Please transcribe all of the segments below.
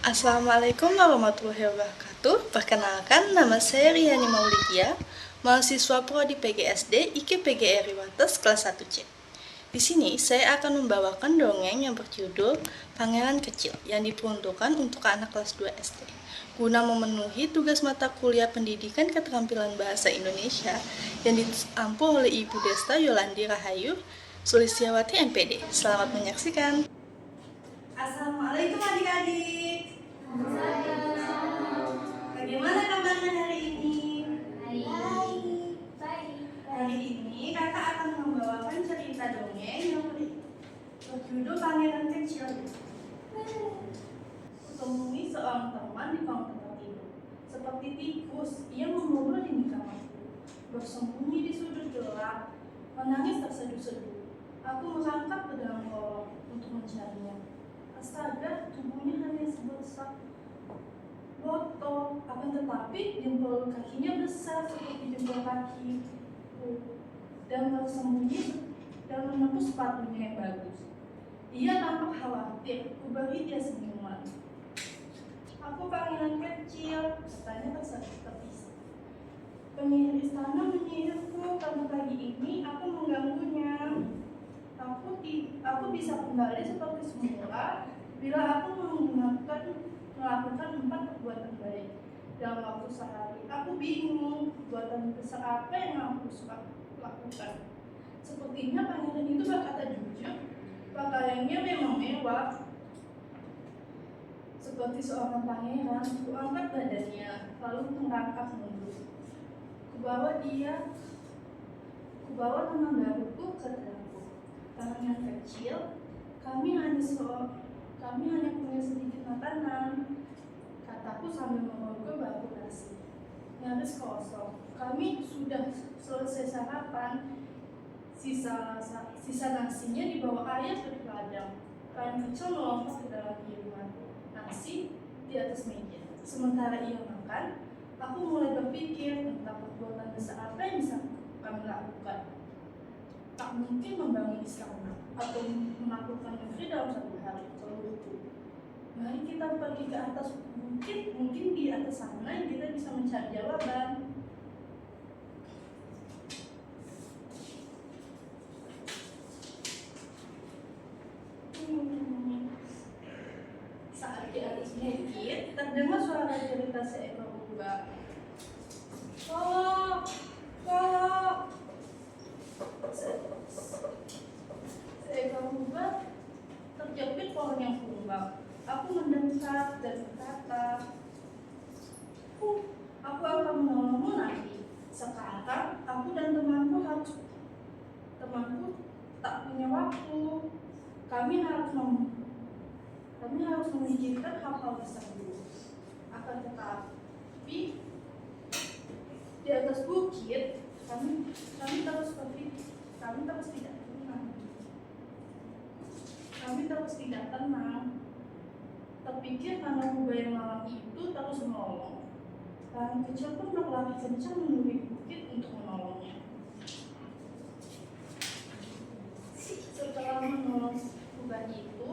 Assalamualaikum warahmatullahi wabarakatuh. Perkenalkan, nama saya Riani Maulidia, mahasiswa Prodi PGSD IKPGRI Wates kelas 1C. Di sini saya akan membawakan dongeng yang berjudul Pangeran Kecil yang diperuntukkan untuk anak kelas 2 SD, guna memenuhi tugas mata kuliah Pendidikan Keterampilan Bahasa Indonesia yang diampu oleh Ibu Desta Yolandi Rahayu, Sulistiawati MPD. Selamat menyaksikan. Assalamualaikum adik-adik. Bagaimana kabarnya hari ini? Baik. Hari ini kakak akan membawakan cerita dongeng yang berjudul Pangeran Kecil. Kutemui seorang teman di kolong tempat tidur. Seperti tikus, ia mengobrol di kamarku, bersembunyi di sudut gelap, menangis terseduh-seduh. Aku merangkak ke dalam kolong untuk mencarinya. Astaga, tubuhnya hanya sebesar botol, akan tetapi jempol kakinya besar seperti jempol kaki dan bersembunyi dan menembus sepatunya yang bagus. Ia tampak khawatir, kuberi dia senyuman. Aku pangeran kecil, katanya terpisah. Penyihir istana menyihirku karena pagi ini aku mengganggunya. Aku bisa kembali seperti semula bila aku melakukan 4 perbuatan baik dalam waktu sehari. Aku bingung perbuatan besar apa yang aku suka lakukan. Sepertinya pangeran itu berkata jujur. Pakaiannya memang mewah, seperti seorang pangeran. Kuangkat badannya, lalu merangkak mundur. Kubawa teman baruku ke dapur. Pangeran kecil, kami hanya punya sedikit makanan, kataku sambil mengobrol bangku nasi. Nyaris kosong. Kami sudah selesai sarapan. Sisa nasinya dibawa ayah ke ladang. Pangeran kecil melompat ke dalam kiriman nasi di atas meja. Sementara ia makan, aku mulai berpikir tentang perbuatan besar apa yang bisa kami lakukan. Tak mungkin membangun istana atau menaklukkan negeri dalam 1 hari seluruhku. Mari kita pergi ke atas bukit, mungkin di atas sana kita bisa mencari jawaban. Saat di atas bukit, terdengar suara cerita seekor ubah. Tolong, tolong. Seekor ubah terjepit pohon yang tumbang. Aku mendekat dan berkata, aku akan menolongmu nanti. Sekarang aku dan temanku tak punya waktu. Kami harus memikirkan hal-hal besar dulu. Akan tetapi di atas bukit kami terus tidak tenang. Terpikir karena ubah yang malam itu terus menolong. Pangeran kecil pun berlari kencang menuju bukit untuk menolongnya. Setelah menolong ubah itu,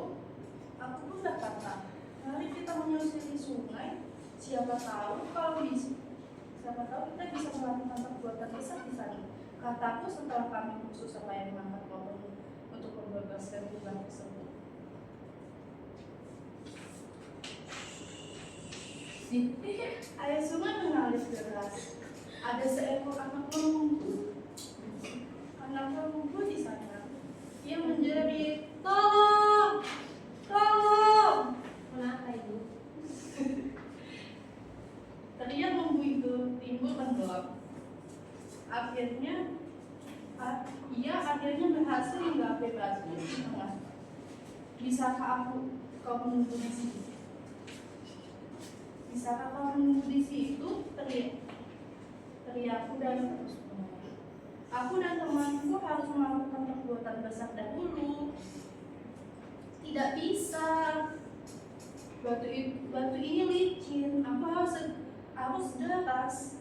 aku pun berkata, mari kita menyusuri sungai. Siapa tahu kita bisa melakukan perbuatan besar di sana. Kataku setelah kami susah payah mengangkat pohon untuk membebaskan ubah tersebut. Air sungai mengalir deras. Ada seekor anak lembu di sana. Ia menjerit, tolong, tolong. Kenapa ibu? Teriak lembu itu timbul tenggelam. Ia akhirnya berhasil menggapai batu di tengah. Bisakah kau menunggu di sini? Bisakah kau menunggu di situ? Teriakku dan terus menolak. Aku dan temanku harus melakukan perbuatan besar dahulu. Tidak bisa. Batu ini licin. Aku harus deras.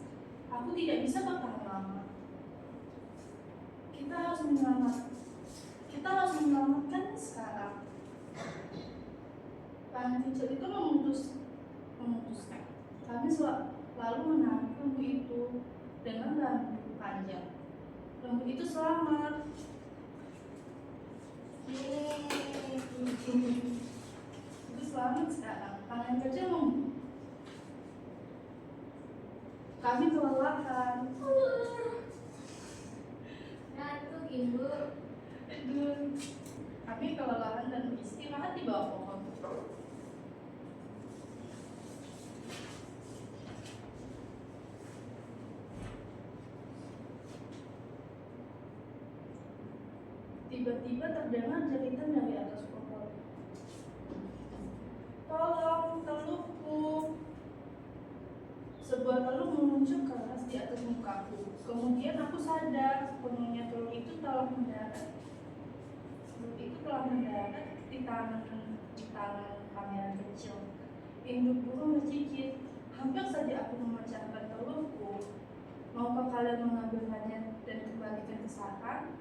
Aku tidak bisa bertahan lama. Kita harus menyelamatkan sekarang. Pangeran kecil itu Kami selalu menarik lembu itu dengan rambut panjang. Lembu itu selamat. Itu selamat sekarang. Pangeran kecil nunggu. Kami kelelahan. Ngantuk ibu. Kami kelelahan dan beristirahat di bawah pohon. Tiba-tiba terdengar jeritan dari atas pohon. Tolong, telurku. Sebuah telur meluncur keras di atas mukaku. Kemudian aku sadar penuhnya telur itu telah mendarat. Telur itu telah mendarat di tangan pangeran kecil. Induk burung bercicit. Hampir saja aku memecahkan telurku. Maukah kalian mengambilnya dan kembalikan ke sarang?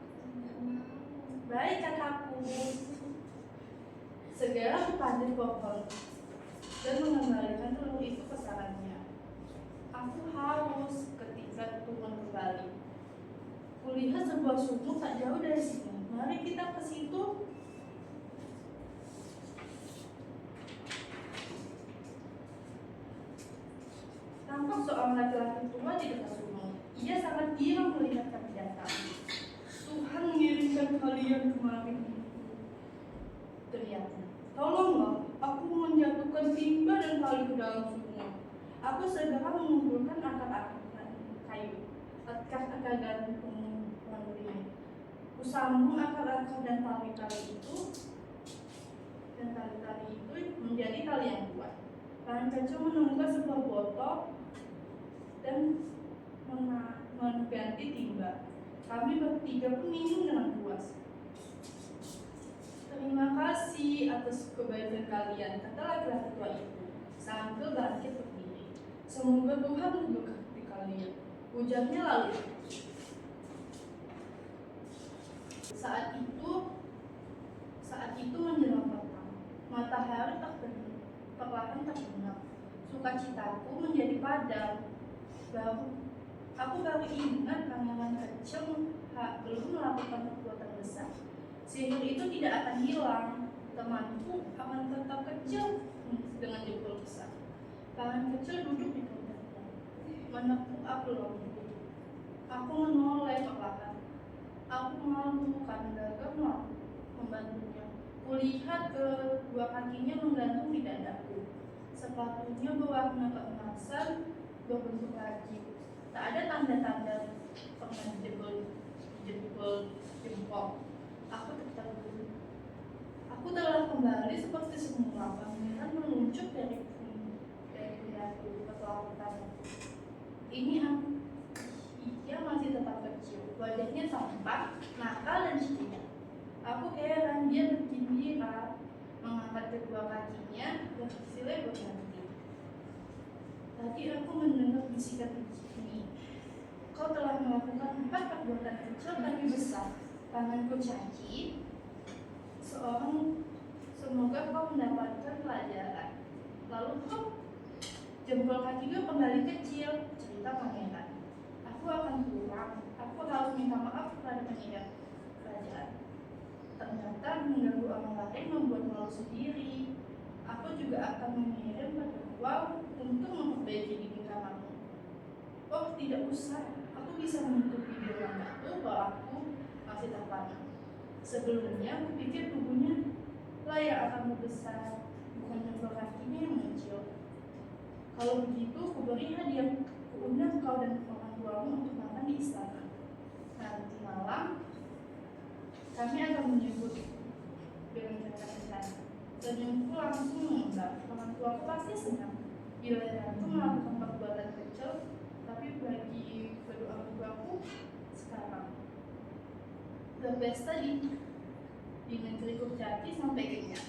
Baik, kataku. Segera aku panjat pohon dan mengembalikan telur itu ke sarangnya. Aku haus ketika turun kembali. Kulihat sebuah sumur tak jauh dari sini. Mari kita ke situ. Tampak seorang laki-laki tua di dekat sumur. Ia sangat girang melihat kami datang. Tuhan mengirimkan kalian kemari, teriaknya. Tolonglah, aku menjatuhkan timba dan tali ke dalam sumur. Aku segera mengumpulkan akar-akar kayu, akar-akar dan pengumpulnya. Kusambung akar-akar dan tali-tali itu menjadi tali yang kuat. Pangeran kecil menemukan sebuah botol dan mengganti timba. Kami bertiga pun minum dengan puas. Terima kasih atas kebaikan kalian, kata laki-laki tua itu sambil bangkit berdiri. Semoga Tuhan memberkati kalian, ujarnya lalu. Saat itu menjelang petang, matahari perlahan terbenam. Sukacitaku menjadi padam. Aku baru ingat pangeran kecil belum melakukan perbuatan besar. Sihir itu tidak akan hilang. Temanku akan tetap kecil dengan jempol besar. Pangeran kecil duduk di pundakku, menepuk aku lembut. Aku menoleh perlahan. Aku malu karena gagal membantunya. Kulihat kedua kakinya menggantung di dadaku. Sepatunya berwarna keemasan, berbentuk laji. Tak ada tanda-tanda pernah jempol. Aku tertegun. Aku telah kembali seperti semula. Pangeran meluncur dari pundaku setelah bertanya. Ia masih tetap kecil. Wajahnya tampak, nakal dan ceria. Aku heran dia bergembira mengangkat kedua kakinya dan silai berganti. Tadi aku mendengar bisikan begini. Kau telah melakukan 4 perbuatan kecil tapi besar. Tanganku caci. Semoga kau mendapatkan pelajaran. Lalu jempol kakiku kembali kecil, cerita pangeran. Aku akan pulang. Aku harus minta maaf kepada penyihir kerajaan. Ternyata mengganggu orang lain membuat malu sendiri. Aku juga akan mengirim pada uang untuk memperbaiki dinding kamarmu. Oh, tidak usah. Aku bisa menutupi dengan batu kalau aku masih terpana. Sebelumnya, aku pikir tubuhnya layak akan membesar, bukan jempol kakinya yang mengecil. Kalau begitu, kuberi hadiah. Kuundang kau dan orang tuamu untuk makan di istana. Nanti malam, kami akan menyebut dengan rencana. Senyumku langsung mengembang. Orang tuaku pasti senang. Bila aku melakukan perbuatan kecil, tapi bagi kedua orang tuaku sekarang berpesta di negeri kurcaci sampai kenyang.